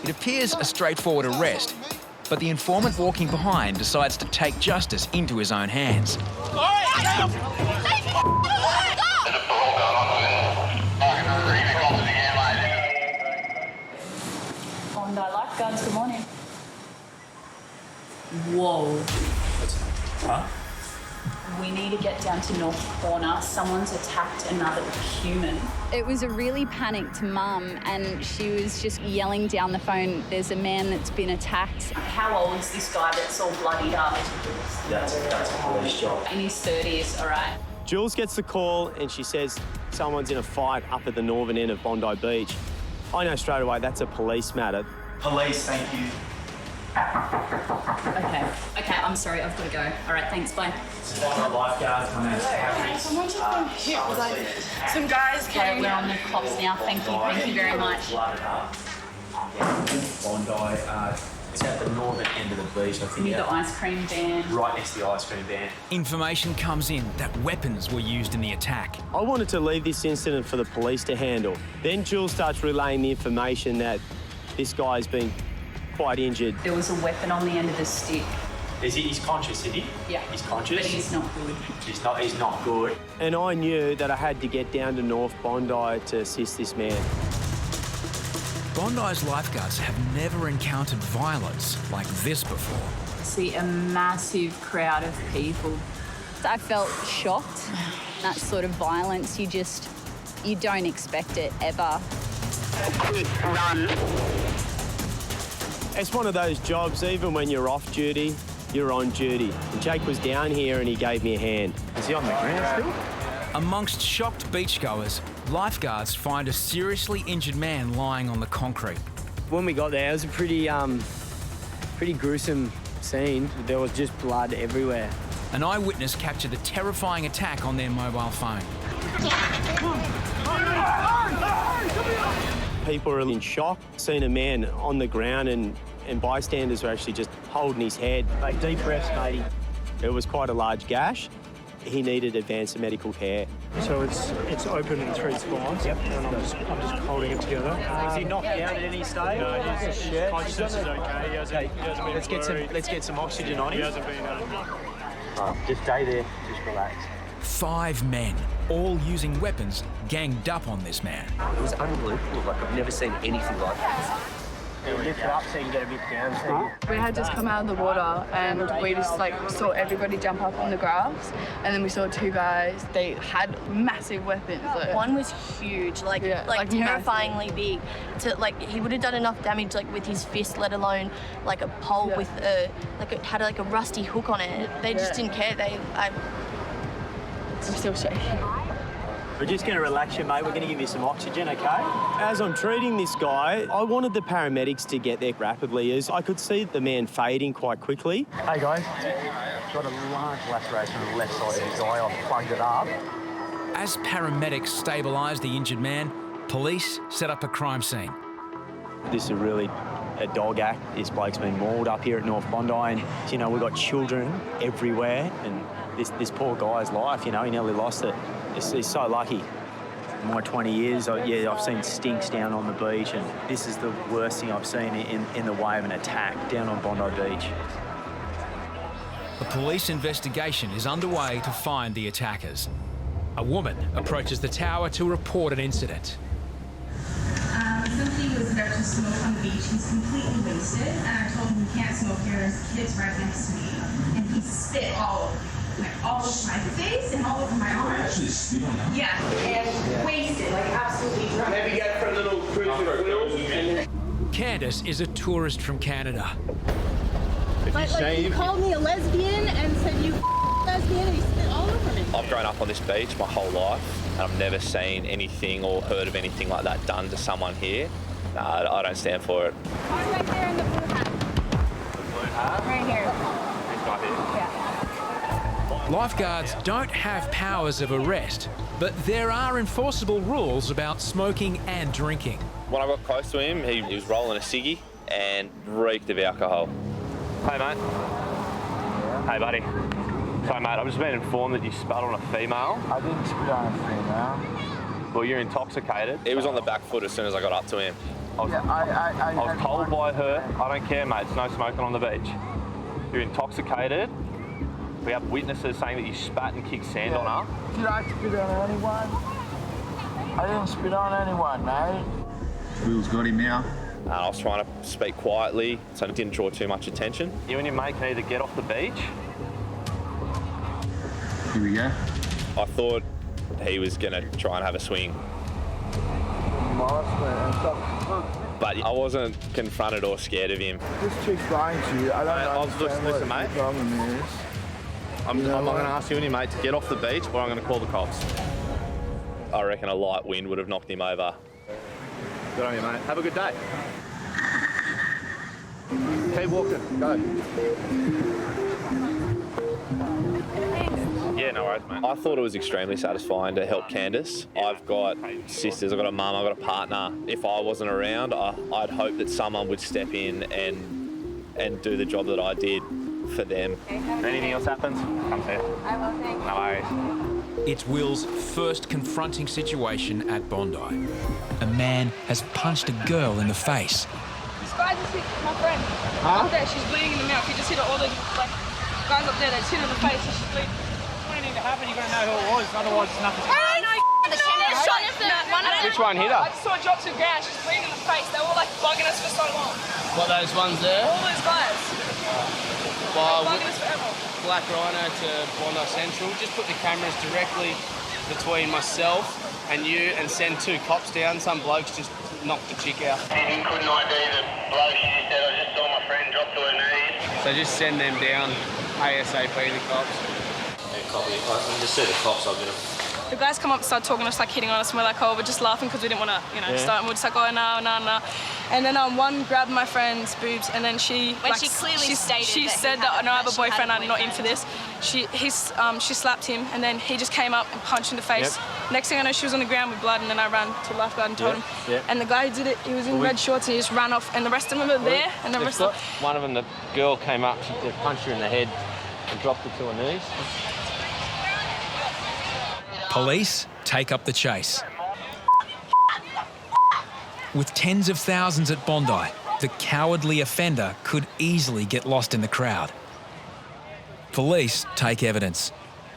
It appears a straightforward arrest, but the informant walking behind decides to take justice into his own hands. Bondi Lifeguards, good morning. Whoa. Huh? We need to get down to North Corner. Someone's attacked another human. It was a really panicked mum and she was just yelling down the phone, there's a man that's been attacked. How old is this guy that's all bloodied up? That's a police job. In his 30s, all right. Jules gets the call and she says someone's in a fight up at the northern end of Bondi Beach. I know straight away that's a police matter. Police, thank you. Okay, I'm sorry, I've got to go. All right, thanks, bye. Lifeguards, my name's Harry. Someone just got hit with like some guys Okay, carrying. we're on the cops now. Thank you very much. Bondi, it's at the northern end of the beach, I think. Near the ice cream van. Right next to the ice cream van. Information comes in that weapons were used in the attack. I wanted to leave this incident for the police to handle. Then Jules starts relaying the information that this guy's been quite injured. There was a weapon on the end of the stick. He's conscious, is he? Yeah. He's conscious? But he's not good. He's not good. And I knew that I had to get down to North Bondi to assist this man. Bondi's lifeguards have never encountered violence like this before. See a massive crowd of people. I felt shocked. That sort of violence, you don't expect it ever. Run. It's one of those jobs, even when you're off duty, you're on duty. And Jake was down here and he gave me a hand. Is he on the ground still? Amongst shocked beachgoers, lifeguards find a seriously injured man lying on the concrete. When we got there, it was a pretty gruesome scene. There was just blood everywhere. An eyewitness captured the terrifying attack on their mobile phone. People were in shock, seeing a man on the ground and bystanders were actually just holding his head. Like, deep breaths, matey. It was quite a large gash. He needed advanced medical care. So it's open in 3 spots. Yep. And I'm just holding it together. Is he knocked down at any stage? No, his consciousness is okay. He hasn't been Let's get some oxygen on him. He hasn't been. Just stay there. Just relax. 5 men, all using weapons, ganged up on this man. It was unbelievable. Like, I've never seen anything like this. Lift it up so you can get a bit down. We had just come out of the water and we just like saw everybody jump up on the grass, and then we saw 2 guys. They had massive weapons. Like, one was huge, like terrifyingly big. He would have done enough damage like with his fist, let alone like a pole with it had like a rusty hook on it. They just didn't care. I'm still shaking. We're just going to relax you, mate. We're going to give you some oxygen, okay? As I'm treating this guy, I wanted the paramedics to get there rapidly as I could see the man fading quite quickly. Hey, guys. Got a large laceration on the left side of his eye. I've plugged it up. As paramedics stabilised the injured man, police set up a crime scene. This is really a dog act. This bloke's been mauled up here at North Bondi and, we've got children everywhere and this poor guy's life, he nearly lost it. He's so lucky. In my 20 years, I've seen stinks down on the beach, and this is the worst thing I've seen in the way of an attack down on Bondi Beach. A police investigation is underway to find the attackers. A woman approaches the tower to report an incident. Somebody was about to smoke on the beach. He's completely wasted, and I told him, you can't smoke here. There's kids right next to me. And he spit all over my face and all over my arm. Actually spit on that? Yeah, and wasted, like absolutely drunk. Maybe get for a little cruise. Candace is a tourist from Canada. You called me a lesbian and said you lesbian and you spit all over me. I've grown up on this beach my whole life and I've never seen anything or heard of anything like that done to someone here. No, I don't stand for it. I'm right there in the blue hat. The blue hat? Right here. He's right here. Yeah. Lifeguards don't have powers of arrest, but there are enforceable rules about smoking and drinking. When I got close to him, he was rolling a ciggy and reeked of alcohol. Hey, mate. Hey, buddy. Sorry, mate, I've just been informed that you spat on a female. I didn't spit on a female. Well, you're intoxicated. He was on the back foot as soon as I got up to him. I was told by her, I don't care, mate, it's no smoking on the beach. You're intoxicated. We have witnesses saying that you spat and kicked sand on her. Did I spit on anyone? I didn't spit on anyone, mate. Will's got him now. I was trying to speak quietly so it didn't draw too much attention. You and your mate can either get off the beach. Here we go. I thought he was going to try and have a swing. But I wasn't confronted or scared of him. Just to explain to you, I don't understand what the problem is. I'm not going to ask you and your mate to get off the beach, or I'm going to call the cops. I reckon a light wind would have knocked him over. Good on you, mate. Have a good day. Keep walking. Go. Yeah, no worries, mate. I thought it was extremely satisfying to help Candace. I've got sisters, I've got a mum, I've got a partner. If I wasn't around, I'd hope that someone would step in and do the job that I did for them. Anything else happens, come here. I will, thank you. No worries. It's Will's first confronting situation at Bondi. A man has punched a girl in the face. This guy just hit my friend. Up there, she's bleeding in the mouth. He just hit her, all the guys up there, they just hit her in the face and she's bleeding. What need to happen, you've got to know who it was, otherwise it's nothing. Which one hit her? I just saw her drop to the ground, she's bleeding in the face. They were like bugging us for so long. What, those ones there? All those guys. Bugging us forever. Black Rhino to Bondi Central, just put the cameras directly between myself and you and send 2 cops down. Some blokes just knocked the chick out. He couldn't ID the bloke. She just said, I just saw my friend drop to her knees. So just send them down ASAP, the cops. I just see the cops, I'm going to... The guys come up and start talking to us, like hitting on us, and we're like, oh, we're just laughing because we didn't want to, start. And we're just like, oh, no. And then one grabbed my friend's boobs, and then she... She clearly stated she said that, no, I have a boyfriend, I'm not in for this. She slapped him, and then he just came up and punched in the face. Yep. Next thing I know, she was on the ground with blood, and then I ran to Lifeguard and told him. Yep. And the guy who did it, he was in red shorts, and he just ran off, and the rest of them were there, and the rest of them... One of them, the girl came up, she punched her in the head and dropped her to her knees. Police take up the chase. With tens of thousands at Bondi, the cowardly offender could easily get lost in the crowd. Police take evidence.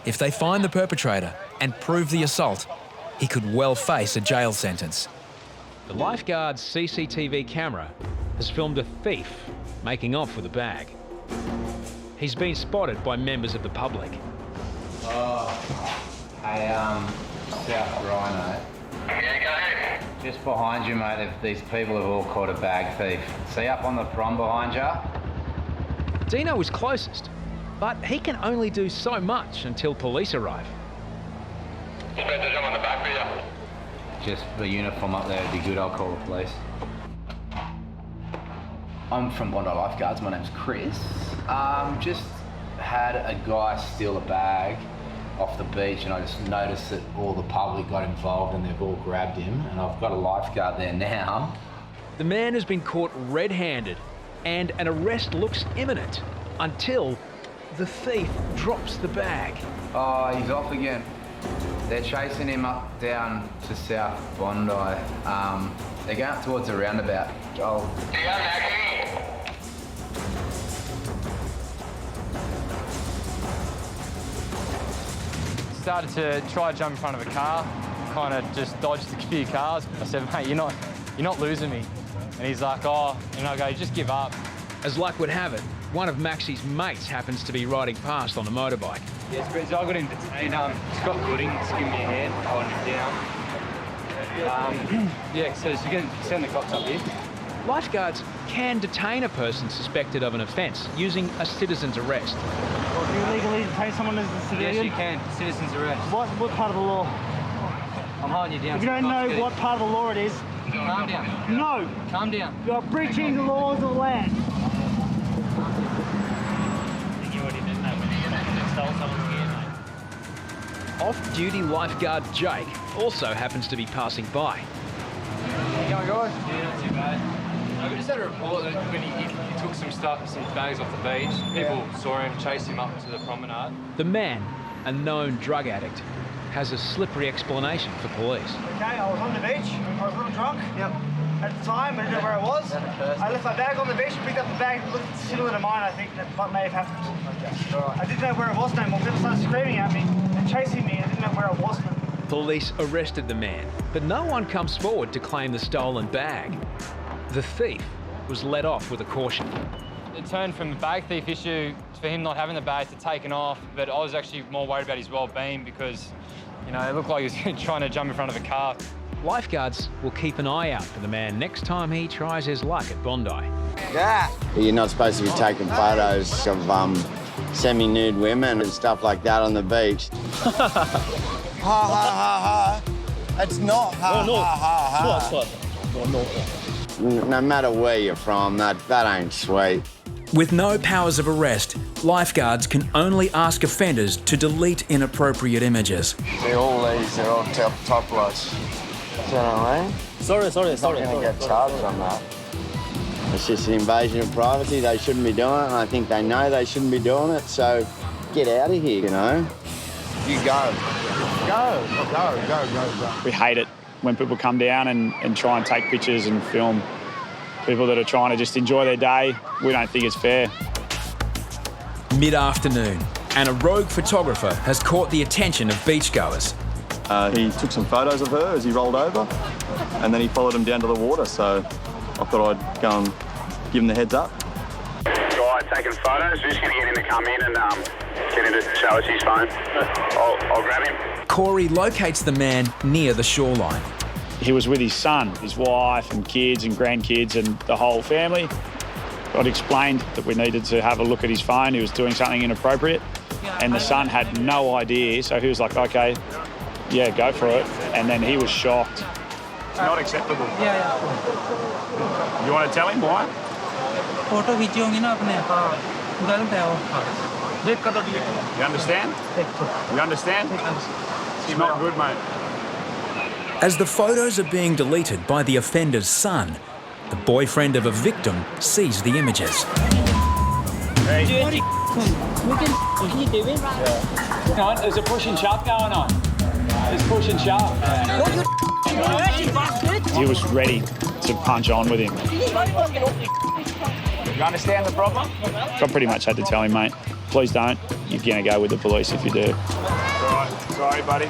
If they find the perpetrator and prove the assault, he could well face a jail sentence. The Lifeguard's CCTV camera has filmed a thief making off with a bag. He's been spotted by members of the public. South Rhino. Just behind you, mate, these people have all caught a bag thief. See up on the prom behind you? Deano is closest, but he can only do so much until police arrive. Just the uniform up there would be good, I'll call the police. I'm from Bondi Lifeguards, my name's Chris. Just had a guy steal a bag off the beach, and I just noticed that all the public got involved and they've all grabbed him, and I've got a lifeguard there now. The man has been caught red-handed, and an arrest looks imminent until the thief drops the bag. Oh, he's off again. They're chasing him up down to South Bondi. They're going up towards the roundabout. Joel. Started to try to jump in front of a car, kind of just dodged a few cars. I said, mate, you're not losing me. And he's like, oh, and I go, just give up. As luck would have it, one of Maxi's mates happens to be riding past on a motorbike. Yes, but I got him detained. Scott Gooding just giving me a hand, holding him down. Yeah, so you can send the cops up here. Lifeguards can detain a person suspected of an offence using a citizen's arrest. Well, can you legally detain someone as a civilian? Yes, you can. Citizen's arrest. What part of the law? I'm holding you down. If you don't know what part of the law it is... Calm down. No! Calm down. You're breaching the laws of the land. You already did that when you stole someone's gear, mate. Off-duty lifeguard Jake also happens to be passing by. How you going, guys? Yeah, not too bad. We just had a report that when he took some bags off the beach, people saw him, chased him up to the promenade. The man, a known drug addict, has a slippery explanation for police. Okay, I was on the beach. I was a little drunk. Yep. at the time. I didn't know where I was. I left my bag on the beach, picked up the bag, looked similar to mine, I think, that may have happened. I didn't know where I was no more. People started screaming at me and chasing me. I didn't know where I was. Police arrested the man, but no one comes forward to claim the stolen bag. The thief was let off with a caution. It turned from the bag thief issue for him not having the bag to taking off, but I was actually more worried about his well-being because, you know, it looked like he was trying to jump in front of a car. Lifeguards will keep an eye out for the man next time he tries his luck at Bondi. Yeah. You're not supposed to be taking photos of semi-nude women and stuff like that on the beach. Ha ha ha ha. It's not ha ha ha ha. No matter where you're from, that ain't sweet. With no powers of arrest, lifeguards can only ask offenders to delete inappropriate images. They're all top lots. You know what I mean? Sorry. Not going to get charged on that. It's just an invasion of privacy. They shouldn't be doing it, and I think they know they shouldn't be doing it, so get out of here, you know? You go. Go. We hate it when people come down and try and take pictures and film people that are trying to just enjoy their day. We don't think it's fair. Mid-afternoon, and a rogue photographer has caught the attention of beachgoers. He took some photos of her as he rolled over, and then he followed him down to the water, so I thought I'd go and give him the heads up. Guy taking photos, we're just going to get him to come in and get him to show us his phone. I'll grab him. Corey locates the man near the shoreline. He was with his son, his wife and kids and grandkids and the whole family. I'd explained that we needed to have a look at his phone. He was doing something inappropriate, and the son had no idea, so he was like, okay, yeah, go for it. And then he was shocked. Not acceptable. Yeah. You want to tell him why? Photo video You understand? You understand? It's not good, mate. As the photos are being deleted by the offender's son, the boyfriend of a victim sees the images. Hey. What are you doing? Yeah. There's a push and shove going on. There's push and shove. He was ready to punch on with him. You understand the problem? I pretty much had to tell him, mate, please don't. You're going to go with the police if you do. Sorry, buddy.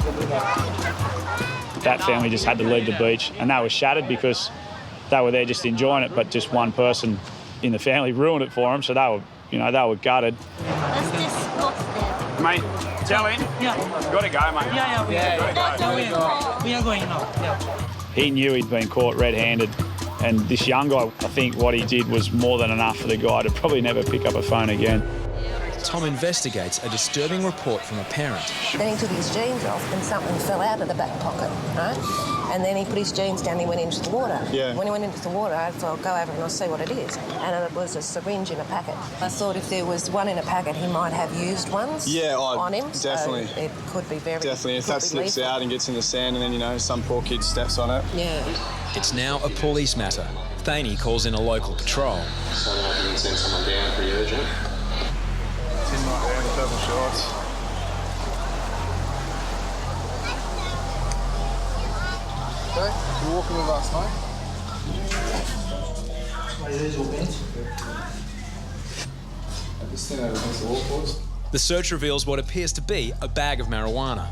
That family just had to leave the beach, and they were shattered because they were there just enjoying it, but just one person in the family ruined it for them, so they were gutted. That's disgusting. Mate, tell him. Yeah. Got to go, mate. We are going now. Yeah. He knew he'd been caught red-handed, and this young guy, I think what he did was more than enough for the guy to probably never pick up a phone again. Tom investigates a disturbing report from a parent. Then he took his jeans off and something fell out of the back pocket, right? And then he put his jeans down and he went into the water. Yeah. When he went into the water, I thought, I'll go over and I'll see what it is. And it was a syringe in a packet. I thought if there was one in a packet, he might have used ones on him. Definitely. So it could be very... Definitely. If that slips out and gets in the sand and then, some poor kid steps on it. Yeah. It's now a police matter. Thaney calls in a local patrol. So I can send someone down pretty urgent. It's in right there in the purple shorts. Okay, you're walking with us, mate. There's your bench. Just stand over against the wall, please. The search reveals what appears to be a bag of marijuana.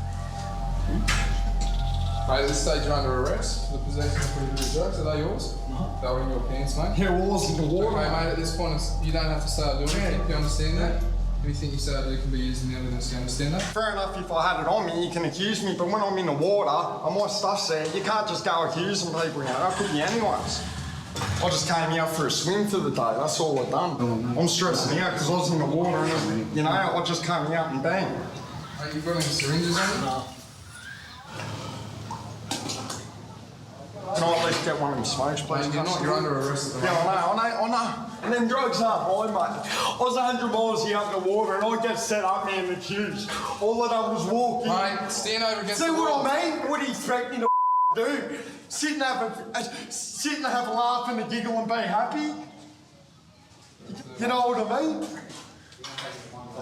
Mate, at this stage you're under arrest for the possession of prohibited drugs. Are they yours? No. They were in your pants, mate. Yeah, well, was in the water. Okay, mate, at this point, you don't have to start doing anything. Do you understand that? Anything you start doing can be used in the evidence. Do you understand that? Fair enough, if I had it on me, you can accuse me, but when I'm in the water and my stuff's there, you can't just go accusing people, That could be anyone's. I just came out for a swim for the day, that's all I've done. I'm stressing out because I was in the water and, I just came out and bang. Are you got any syringes on you? No. Can I at least get one of them smokes, please? You're under arrest at the moment. Yeah, I know. And them drugs aren't mine, mate. I was 100 miles here up the water and I get set up, man, and accused. All I done was walk in. Mate, stand over against the wall. See what I mean? What do you expect me to do? Sit and have a laugh and a giggle and be happy? You know what I mean?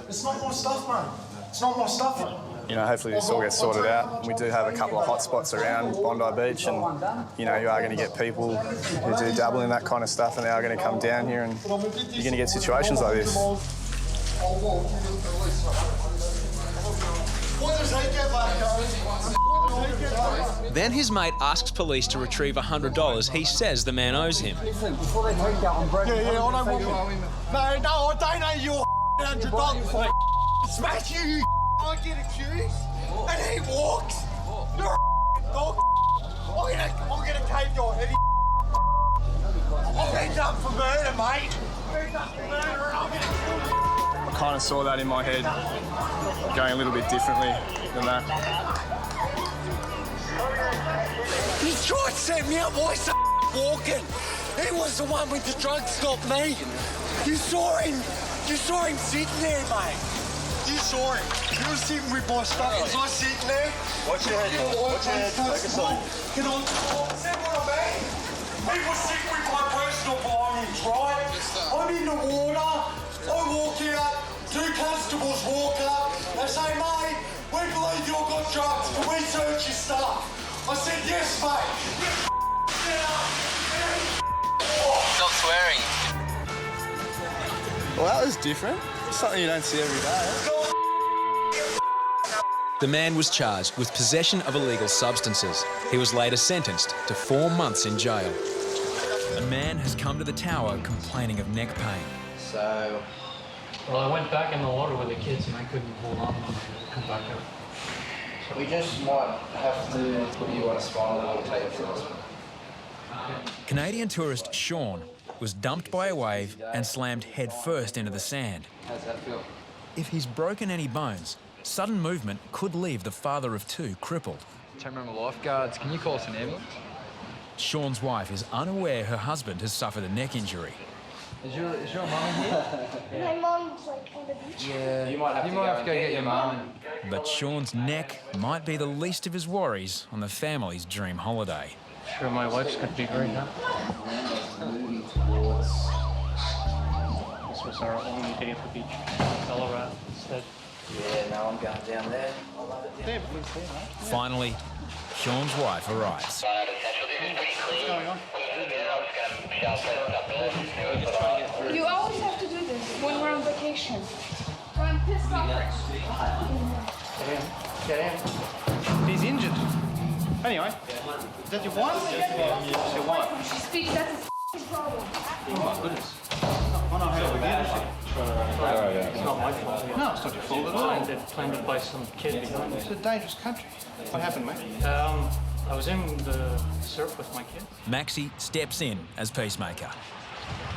It's not my stuff, mate. It's not my stuff. you know, hopefully this all gets sorted out. We do have a couple of hot spots around Bondi Beach, and, you know, you are going to get people who do dabble in that kind of stuff, and they are going to come down here, and you're going to get situations like this. Then his mate asks police to retrieve $100 he says the man owes him. Listen, before they take that, I'm breaking. Yeah, I don't want you. No, I don't owe you $100. Smash you, I get accused, and he walks. You're a dog. I'm gonna cave your head. I've been done for murder, mate. Been done for murder, and I'm gonna kill you. I kind of saw that in my head, going a little bit differently than that. He tried to set me up, I started walking. He was the one with the drugs, not me. You saw him sitting there, mate. You saw him. He was sitting with my stuff. Was I sitting there? Watch your head, watch your head. Focus on. Can I see what I mean? He was sitting with my personal belongings, right? I'm in the water. I walk out. 2 constables walk up. They say, mate, we believe you've got drugs. Can we search your stuff? I said, yes, mate. Stop swearing. Well, that was different. Something you don't see every day. The man was charged with possession of illegal substances. He was later sentenced to 4 months in jail. A man has come to the tower complaining of neck pain. So... Well, I went back in the water with the kids and I couldn't hold on to come back out. We just might have to put you on a spinal and take you for us. Canadian tourist Sean was dumped by a wave and slammed head first into the sand. How's that feel? If he's broken any bones, sudden movement could leave the father of 2 crippled. Don't remember Lifeguards. Can you call us an ambulance? Sean's wife is unaware her husband has suffered a neck injury. Is your mum here? My mom's like on the beach. Yeah, you might have to go get your mum. But Sean's neck might be the least of his worries on the family's dream holiday. Sure, my wife's going to be great now. This was our only day at the beach. Colorado instead. Yeah, no, I'm going down there. I love it. Yeah, please see, mate. Finally, Sean's wife arrives. What's going on? You always have to do this when we're on vacation. I'm pissed off. Get in. He's injured. Anyway, is that your wife? Yeah, it's your wife. She speaks, that's a problem. Oh my goodness. I know how we did it. It's not my fault. No, it's not your fault at all. They planned it by some kid behind me. It's a dangerous country. What happened, mate? I was in the surf with my kid. Maxi steps in as peacemaker.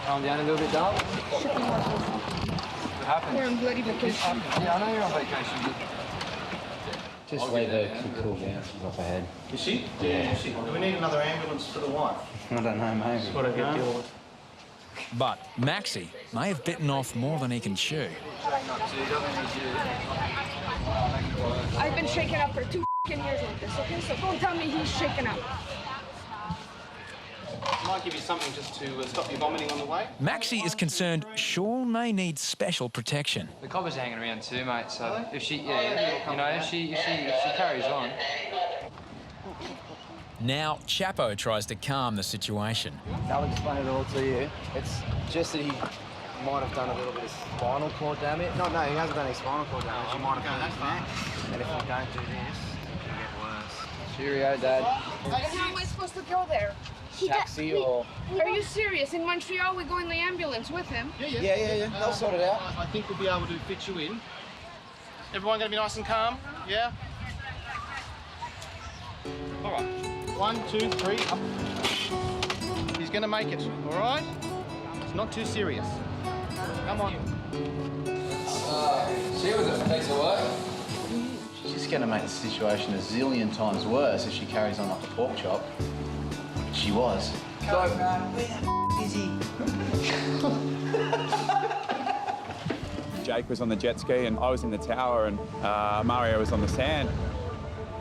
Calm down a little bit, darling. What happened? We're on bloody vacation. Yeah, I know you're on vacation, but... Just wait her to cool down. She's off ahead. Is she? Yeah. Is she? Do we need another ambulance for the wife? I don't know, maybe. That's what I get deal with. But Maxi may have bitten off more than he can chew. I've been shaken up for 2 years like this, okay? So don't tell me he's shaken up. I might give you something just to stop you vomiting on the way. Maxi is concerned Sean may need special protection. The copper's hanging around too, mate. So if she, if she carries on. Now Chapo tries to calm the situation. I'll explain it all to you. It's just that he might have done a little bit of spinal cord damage. No, he hasn't done any spinal cord damage. He might have done that. And if we don't do this, it'll get worse. Cheerio, Dad. How am I supposed to go there? Taxi or... Are you serious? In Montreal, we go in the ambulance with him? Yeah. They'll sort it out. I think we'll be able to fit you in. Everyone gonna be nice and calm? Yeah? All right. 1, 2, 3, up. He's gonna make it, all right? It's not too serious. Come on. She was a piece of work. She's just gonna make the situation a zillion times worse if she carries on like a pork chop. She was. Go, man. Where the is he? Jake was on the jet ski and I was in the tower and Mario was on the sand.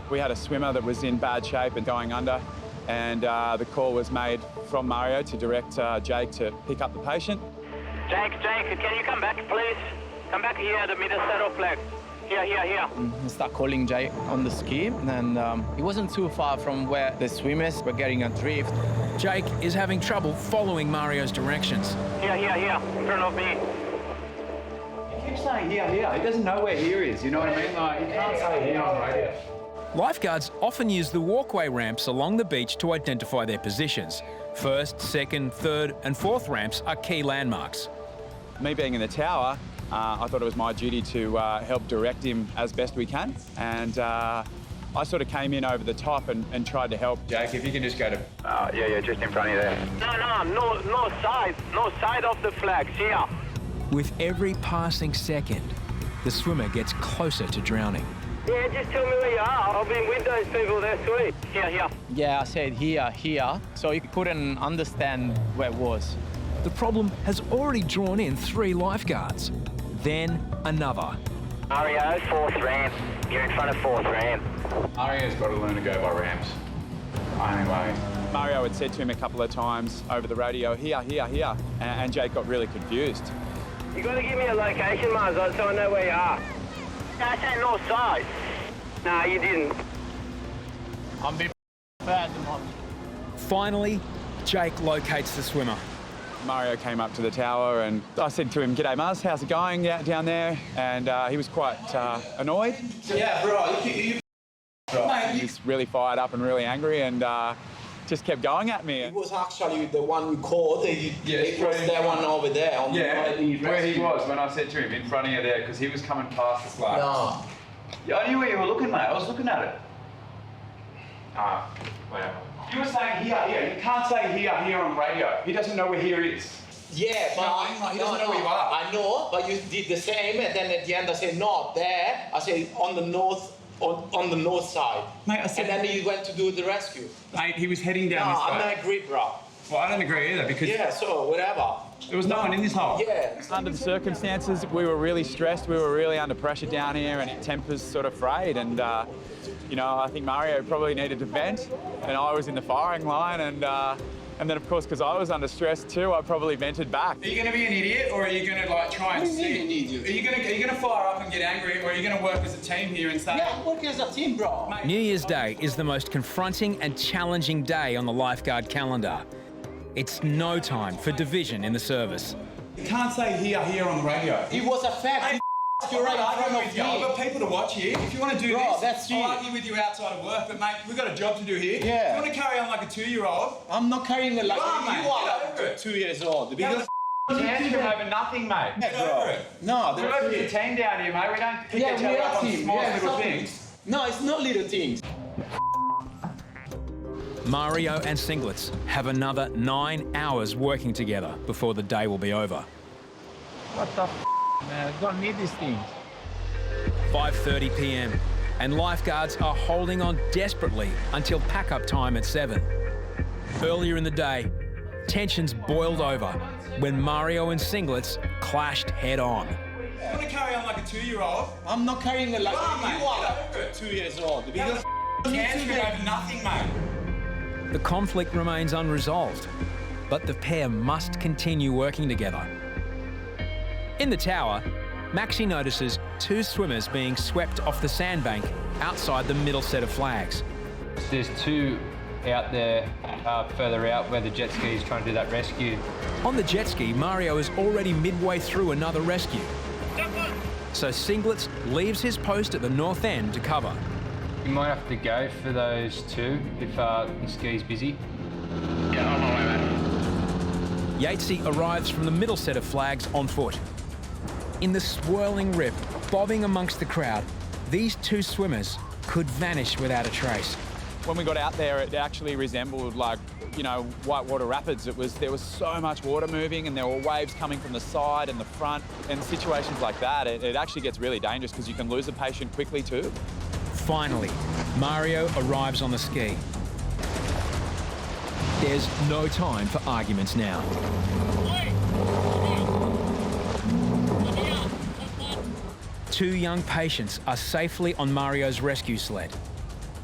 We had a swimmer that was in bad shape and going under, and the call was made from Mario to direct Jake to pick up the patient. Jake, can you come back, please? Come back here, the middle set of flag. Here. And start calling Jake on the ski, and he wasn't too far from where the swimmers were getting adrift. Jake is having trouble following Mario's directions. Here, in front of me. He keeps saying here. He doesn't know where here is, you know what I mean? Like, he can't say here on the radio. Lifeguards often use the walkway ramps along the beach to identify their positions. First, second, third and fourth ramps are key landmarks. Me being in the tower, I thought it was my duty to help direct him as best we can. And I sort of came in over the top and tried to help. Jake, if you can just go to... Yeah, just in front of you there. No side of the flags, here. With every passing second, the swimmer gets closer to drowning. Yeah, just tell me where you are. I've been with those people, they're sweet. Here. Yeah, I said here, so he couldn't understand where it was. The problem has already drawn in 3 lifeguards. Then another. Mario, fourth ramp. You're in front of fourth ramp. Mario's got to learn to go by ramps. Anyway, Mario had said to him a couple of times over the radio, here, and Jake got really confused. You got to give me a location, Mars, so I know where you are. I said north side. Nah, you didn't. I'm being bad. Finally, Jake locates the swimmer. Mario came up to the tower and I said to him, "G'day, Muzz, how's it going down there?" And he was quite annoyed. Yeah, bro, you He was really fired up and really angry and just kept going at me. It was actually the one we called. It was that one over there. On where the he was when I said to him, in front of you there, because he was coming past the slide. No. Yeah, I knew where you were looking, mate. I was looking at it. Whatever. You were saying here. You can't say here on radio. He doesn't know where here is. Yeah, but he doesn't know where you are. I know, but you did the same, and then at the end I said no, there. I said on the north. On the north side. Mate, I said, and then you went to do the rescue. Mate, he was heading down this way. No, I don't agree, bro. Well, I don't agree either because... Yeah, so whatever. There was no one in this hole. Yeah. Under the circumstances, we were really stressed. We were really under pressure down here and tempers sort of frayed. And, you know, I think Mario probably needed to vent. And I was in the firing line and then, of course, because I was under stress too, I probably vented back. Are you going to be an idiot, or are you going to like try and see? Are you going to fire up and get angry, or are you going to work as a team here and say? Yeah, work as a team, bro. New Year's Day is the most confronting and challenging day on the lifeguard calendar. It's no time for division in the service. You can't say here on the radio. It was a fact. You're right in front of me. I've got people to watch here. If you want to do this, I'll argue with you outside of work. But mate, we've got a job to do here. Yeah. You want to carry on like a 2-year-old? I'm not carrying it like you are. Like 2 years old. Because tantrum over nothing, mate. Get over it. No, we're over the team down here, mate. We don't pick each other up on small little things. No, it's not little things. Mario and Singlets have another 9 hours working together before the day will be over. What the man? I don't need these things. 5:30 p.m. and lifeguards are holding on desperately until pack-up time at 7. Earlier in the day, tensions boiled over when Mario and Singlets clashed head-on. You want to carry on like a 2-year-old? I'm not carrying it like you are 2 years old. Because tantrum over nothing, mate. The conflict remains unresolved, but the pair must continue working together. In the tower, Maxi notices 2 swimmers being swept off the sandbank outside the middle set of flags. There's 2 out there, further out, where the jet ski is trying to do that rescue. On the jet ski, Mario is already midway through another rescue. So Singlets leaves his post at the north end to cover. You might have to go for those 2 if the ski's busy. Yeah, on my way, mate. Yatesy arrives from the middle set of flags on foot. In the swirling rip, bobbing amongst the crowd, these 2 swimmers could vanish without a trace. When we got out there, it actually resembled like, you know, whitewater rapids. There was so much water moving and there were waves coming from the side and the front. And situations like that, it actually gets really dangerous because you can lose a patient quickly too. Finally, Mario arrives on the ski. There's no time for arguments now. Two young patients are safely on Mario's rescue sled.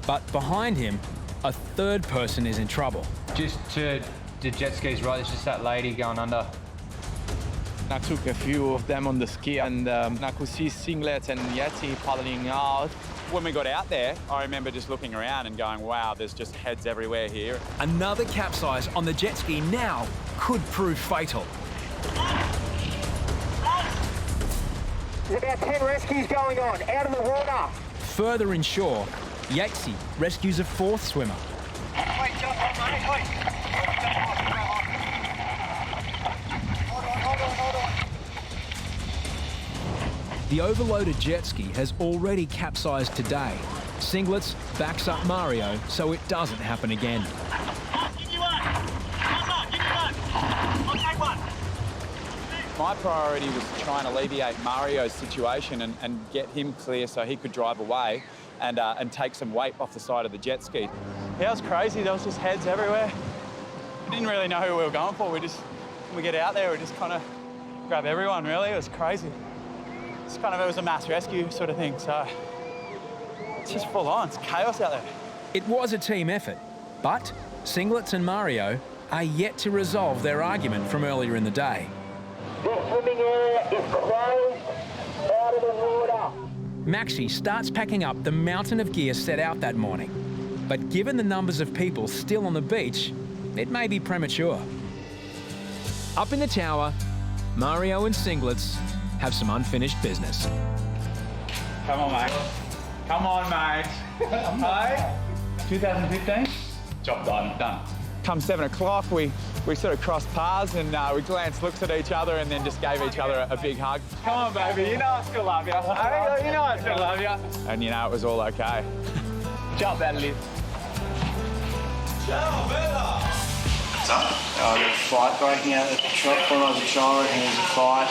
But behind him, a third person is in trouble. Just to the jet skis right, there's just that lady going under. I took a few of them on the ski, and I could see Singlet and Yeti paddling out. When we got out there, I remember just looking around and going, wow, there's just heads everywhere here. Another capsize on the jet ski now could prove fatal. There's about 10 rescues going on, out of the water. Further inshore, Maxi rescues a fourth swimmer. Wait, jump on, mate, wait. Hold on. The overloaded jet ski has already capsized today. Singlets backs up Mario so it doesn't happen again. Give me one. I'll take one. My priority was to try and alleviate Mario's situation and get him clear so he could drive away and take some weight off the side of the jet ski. Yeah, it was crazy. There was just heads everywhere. We didn't really know who we were going for. When we get out there, we just kind of grab everyone, really. It was crazy. It was a mass rescue sort of thing, so it's just full on. It's chaos out there. It was a team effort, but Singlets and Mario are yet to resolve their argument from earlier in the day. The swimming area is closed, out of the water. Maxi starts packing up the mountain of gear set out that morning. But given the numbers of people still on the beach, it may be premature. Up in the tower, Mario and Singlets have some unfinished business. Come on, mate. Come on, mate. Hey? 2015? Job done. Come 7 o'clock, we sort of crossed paths and we glanced looks at each other and then just gave each other a big hug. Come on, baby, you know I still love you. Hey, you know I still love you. And you know, it was all okay. Jump out, Liv. What's up? There's a fight breaking out at the truck. When I was a child, and there's a fight.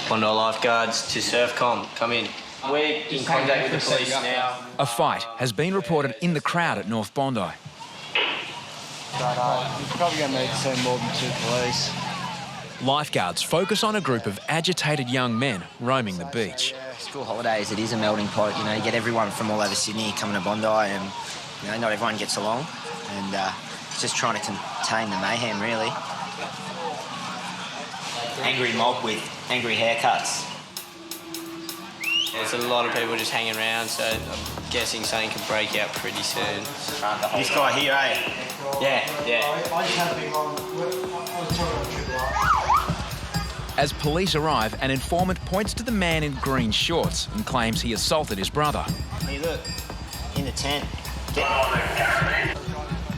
Bondi Lifeguards to Surfcom, come in. We're in contact with the police now. A fight has been reported in the crowd at North Bondi. But you're probably going to need to see more than 2 police. Lifeguards focus on a group of agitated young men roaming the beach. School holidays, it is a melting pot. You know, you get everyone from all over Sydney coming to Bondi, and you know, not everyone gets along. And it's just trying to contain the mayhem, really. Angry mob with angry haircuts. There's a lot of people just hanging around, so I'm guessing something could break out pretty soon. This guy here, eh? Yeah. As police arrive, an informant points to the man in green shorts and claims he assaulted his brother. Hey, look, in the tent.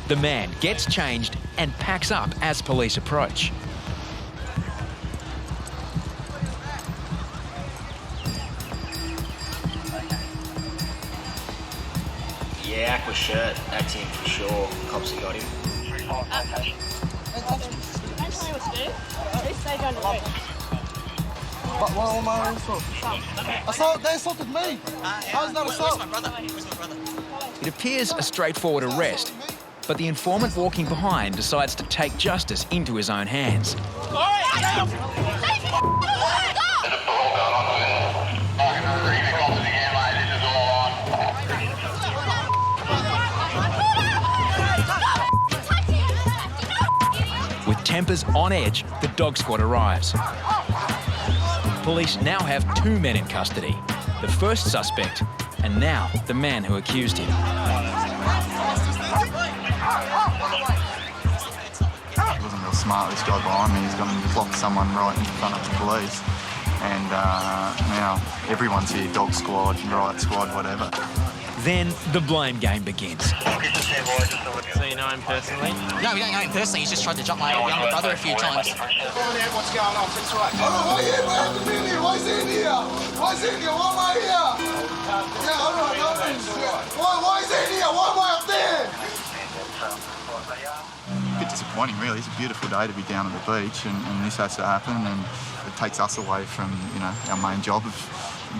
The man gets changed and packs up as police approach. Yeah, aqua shirt, that's him for sure. Cops have got him. What am I assault? They assaulted me. How is that assault? It appears a straightforward arrest, but the informant walking behind decides to take justice into his own hands. With tempers on edge, the dog squad arrives. Police now have 2 men in custody, the first suspect and now the man who accused him. It wasn't real smart, this guy behind me. He's going to block someone right in front of the police. And now everyone's here, dog squad, riot squad, whatever. Then the blame game begins. So you know him personally? No, we don't know him personally. He's just tried to jump my younger brother a few times. Find out what's going on. That's right. Why is he in here? Why is he in here? Why am I here? Yeah, all right. Why is he in here? Why am I up there? A bit disappointing, really. It's a beautiful day to be down at the beach, and this has to happen, and it takes us away from, you know, our main job of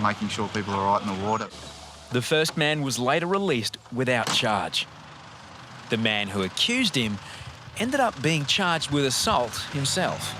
making sure people are right in the water. The first man was later released without charge. The man who accused him ended up being charged with assault himself.